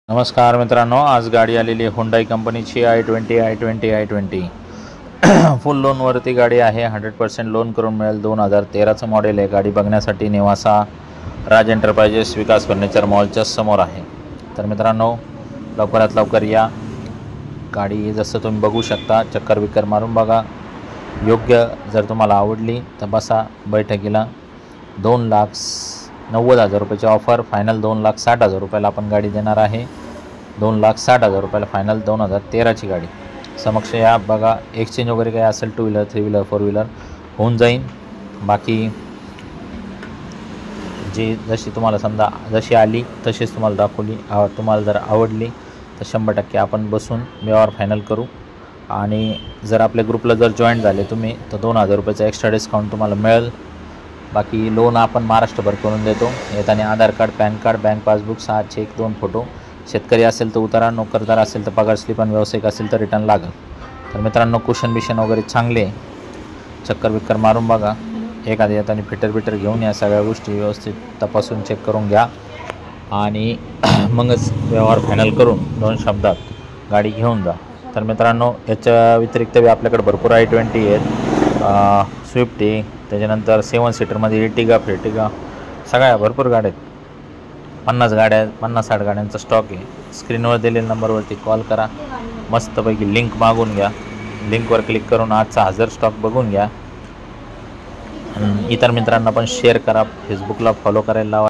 नमस्कार मित्रांनो, आज गाडी आलेली आहे हुंडाई कंपनीची i20 फुल लोनवरती गाडी आहे। 100% लोन करून मिळेल। 2013चं मॉडेल आहे। गाडी बघण्यासाठी निवासा राज एंटरप्राइजेस विकास फर्निचर मॉलच्या समोर आहे। तर मित्रांनो, लवकरात लवकर या। गाडी जसं तुम्ही बघू शकता, चक्कर विक्कर मारून बघा। योग्य जर तुम्हाला आवडली तर बसा बैठकीला। 2,90,000 रुपयाची ऑफर, फायनल 2,60,000 रुपयाला आपण गाडी देणार आहे। 2,60,000 रुपयाला फायनल 2013ची गाडी। समक्ष या बघा, एक्सचेंज वगैरे काय असेल 2 व्हीलर 3 व्हीलर 4 व्हीलर होऊन जाईल। बाकी जी जशी तुम्हाला समजा जशी आली तशीच तुम्हाला दाखवली। तुम्हाला जर आवडली तर 100% आपण बसून व्यवहार फायनल करू। आणि जर आपल्या ग्रुपला जर जॉईन झाले तुम्ही तर 2,000 रुपयाचा एक्स्ट्रा डिस्काउंट तुम्हाला मिळेल। बाकी लोन आपण महाराष्ट्रभर करून देतो। येताना Aadhaar card, PAN card, bank passbook, 6 cheque, 2 photo. शेतकरी असेल तर उतारा, नोकरदार असेल तर पगार स्लिप, आणि व्यावसायिक असेल तर रिटर्न लागेल। तर मित्रांनो, कुशन बिशन वगैरे चांगले, चक्कर विक्कर मारून बघा। एखाद्या येताना फिटर घेऊन या। सगळ्या गोष्टी व्यवस्थित तपासून चेक करून घ्या आणि मगच व्यवहार फायनल करून 2 शब्दात गाडी घेऊन जा। तर मित्रांनो, याच्या व्यतिरिक्त बी आपल्याकडे भरपूर i20 आहेत, स्विफ्ट आहे, त्याच्यानंतर 7 सीटरमध्ये इर्टिगा, फेर्टिगा, सगळ्या भरपूर गाड्या आहेत। 50-60 गाड्यांचा स्टॉक आहे। स्क्रीनवर दिलेल्या नंबरवरती कॉल करा। मस्तपैकी लिंक मागून घ्या। लिंकवर क्लिक करून आजचा हजर स्टॉक बघून घ्या। इतर मित्रांना पण शेअर करा, फेसबुकला फॉलो करायला लावा।